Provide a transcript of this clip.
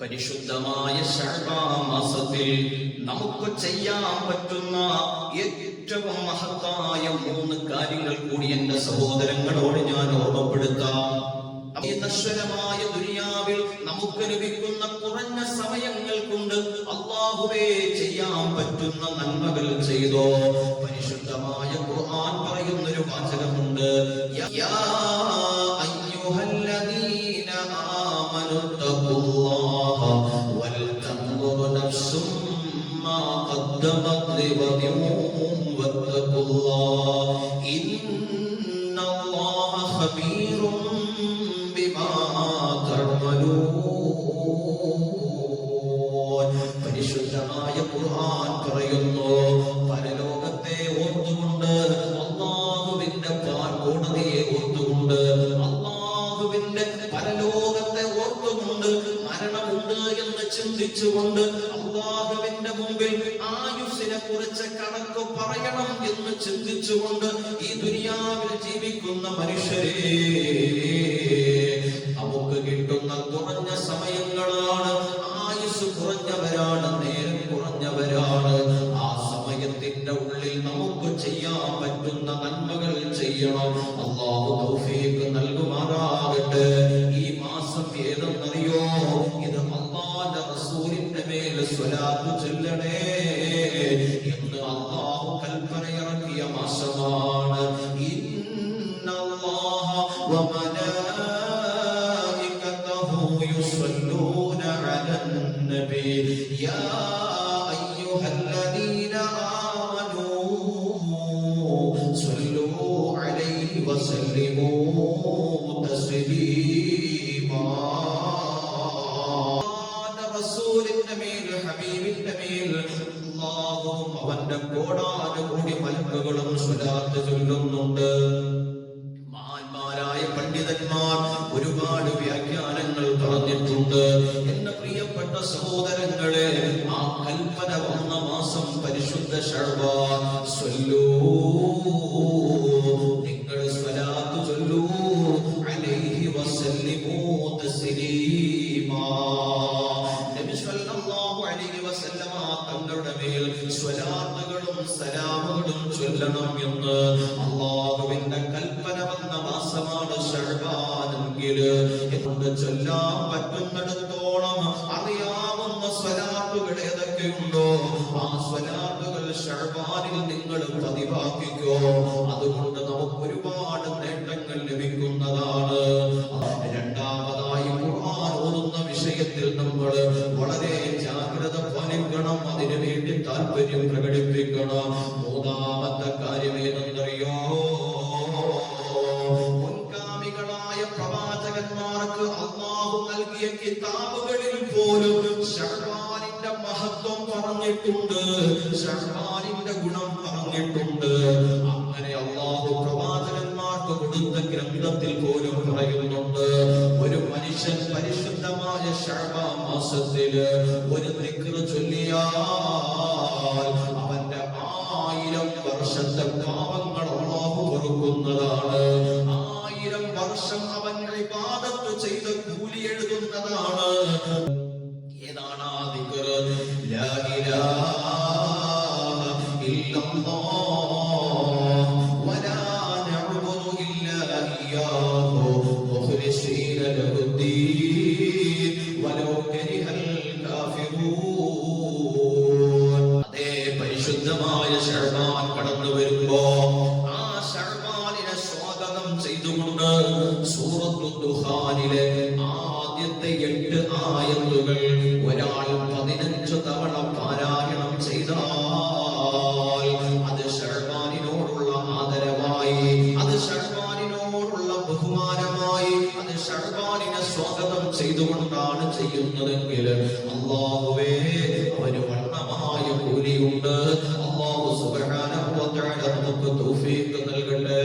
പരിശുദ്ധമായ ശഅബാൻ മാസത്തിൽ നമുക്ക് ചെയ്യാൻ പറ്റുന്ന ഏറ്റവും മഹത്തായ 3 കാര്യങ്ങൾ കൂടി എന്റെ സഹോദരങ്ങളോട് ഞാൻ ഓർമ്മപ്പെടുത്താം. ഈ നശ്വരമായ ദുനിയാവിൽ നമുക്ക് ലഭിക്കുന്ന കുറഞ്ഞ സമയങ്ങൾ കൊണ്ട് അല്ലാഹുവേ ചെയ്യാൻ പറ്റുന്ന നന്മകൾ ചെയ്തോ. പരിശുദ്ധമായ ഖുർആൻ പറയുന്നൊരു വാചകമുണ്ട്, യാ അയ്യുഹല്ലദീന ആമനു തഖുല്ലാഹ വൽ തൻദുർ നഫ്സും മാ ഖദ്ദമത് ലിഗദിൻ വത്തഖുല്ലാഹ ഇന്നല്ലാഹ ഖബീറുൻ പരിശുദ്ധമായ ഖുർആൻ പറയുന്നു, പരലോകത്തെ ഓർത്തുകൊണ്ട്, അല്ലാഹുവിന്റെ കോടതിയെ ഓർത്തുകൊണ്ട്, അല്ലാഹുവിന്റെ പരലോകത്തെ ഓർത്തുകൊണ്ട്, മരണമുണ്ട് എന്ന് ചിന്തിച്ചുകൊണ്ട്, അല്ലാഹുവിന്റെ മുമ്പിൽ ആയുസ്സിനെ കുറിച്ച് കണക്ക് പറയണം എന്ന് ചിന്തിച്ചുകൊണ്ട് ഈ ദുനിയാവിൽ ജീവിക്കുന്ന മനുഷ്യരെ, നമുക്ക് കിട്ടുന്ന കുറഞ്ഞ സമയങ്ങളാണ്, ആയുസ് കുറഞ്ഞവരാണ്, നേരം കുറഞ്ഞവരാണ്. ആ സമയത്തിന്റെ ഉള്ളിൽ നമുക്ക് ചെയ്യാൻ പറ്റുന്ന നന്മകൾ ചെയ്യണം. അല്ലാഹു തൗഫീഖ് നൽകുമാറാകട്ടെ. ഈ മാസം ഏതെന്നറിയോ? ഇത് അല്ലാഹുവിന്റെ റസൂലിന്റെ മേൽ സ്വലാത്ത് ചൊല്ലണേ എന്ന് അല്ലാഹു കൽപ്പന ഇറക്കിയ മാസമാണ്. ഇന്നല്ലാഹ يصلون على النبي يا أيها الذين آمنوا صلوا عليه وسلموا تسليما. رسول النبي حبيب النبي اللهم അവന്റെ കോടാനുകൂടി മലക്കുകളും സ്വലാത്ത് ചൊല്ലുന്നുണ്ട്. മഹാന്മാരായ പണ്ഡിതന്മാർ ഒരുപാട് വ്യാഖ്യാനങ്ങൾ പറഞ്ഞിട്ടുണ്ട്. എന്റെ പ്രിയപ്പെട്ട സഹോദരങ്ങളെ, ആ കൽപ്പന വന്ന മാസം പരിശുദ്ധ ശഅബാൻ. സ്വല്ലൂ, നിങ്ങൾ സ്വലാത്ത് ചൊല്ലൂ, അലൈഹി വസല്ലിമൂ തസ്ലീമാ. നബി സല്ലല്ലാഹു അലൈഹി വസല്ലമ തങ്ങളുടെ മേൽ സ്വലാത്തുകളും സലാമുകളും ചൊല്ലണം എന്ന് അല്ലാഹുവിന്റെ കൽപ്പന വന്ന മാസമാണ് ശഅബാനെങ്കിൽ എന്നുകൊണ്ട് ചൊല്ലാൻ പറ്റുന്നിടത്തോളം അറിയാവുന്ന സ്വലാത്തുകൾ ഏതൊക്കെയുണ്ടോ ആ സ്വലാത്തുകൾ ശഅബാനിൽ നിങ്ങൾ പതിവാക്കിക്കോ. അതുകൊണ്ട് നമുക്ക് ഒരുപാട് നേട്ടങ്ങൾ ലഭിക്കുന്നതാണ്. രണ്ടാമതായി ഖുർആൻ ഓതുന്ന വിഷയത്തിൽ നമ്മൾ വളരെ ജാഗ്രത പാലിക്കണം, അതിനു വേണ്ടി താല്പര്യം പ്രകടിപ്പിക്കണം. മൂന്നാമത്തെ കാര്യം ഏതെന്നറിയോ? മുൻഗാമികളായ പ്രവാചകന്മാർക്ക് അല്ലാഹു നൽകിയ കിതാബുകളിൽ പോലും ശഅബാനിന്റെ മഹത്വം പറഞ്ഞിട്ടുണ്ട്, ശഅബാനിന്റെ ഗുണം പറഞ്ഞിട്ടുണ്ട്. അങ്ങനെ അല്ലാഹു പ്രവാചകന്മാർക്ക് കൊടുത്ത ഗ്രന്ഥത്തിൽ പോലും പറയുന്നുണ്ട്, ഒരു മനുഷ്യൻ പരിശുദ്ധമായ ശഅബാൻ മാസത്തിൽ ഒരു ദിക്ർ ചൊല്ലിയാൽ അവന്റെ 1000 വർഷത്തെ പാപങ്ങൾ അല്ലാഹു പൊറുക്കുന്നതാണ്. 1000 വർഷം അവൻ ഇബാദത്ത് ചെയ്ത കൂലി എഴുതുന്നതാണ്. ഏതാണ് ആ ദിക്ർ? ലാ ഇലാഹ ഇല്ലല്ലാഹ് വലാ നഅ്ബുദു ഇല്ലാ ഇയ്യാഹു മുഖ്ലിസീന ലഹുദ്ദീൻ വലൗ കരിഹൽ കാഫിറൂൻ. അതേ പരിശുദ്ധമായ ശഅബാൻ കടന്നു വരുമ്പോ ആ ശഅബാനിനെ സ്വാഗതം ചെയ്തുകൊണ്ട് സൂറത്തുൽ ദുഖാനിലെ ആദ്യത്തെ 8 ആയത്തുകൾ ഒരാൾ 15 തവണ പാരായണം ചെയ്താൽ അത് ശഅബാനിനോടുള്ള ആദരവായി, അത് ശഅബാനിനോടുള്ള ബഹുമാനമായി, അത് ശഅബാനിനെ സ്വാഗതം ചെയ്തുകൊണ്ടാണ് ചെയ്യുന്നതെങ്കിൽ അല്ലാഹുവേ അവന് വണ്ണമായ കൂലിയുണ്ട്. അല്ലാഹു സുബ്ഹാനഹു വ തആല നമുക്ക് തൗഫീഖ് നൽകട്ടെ.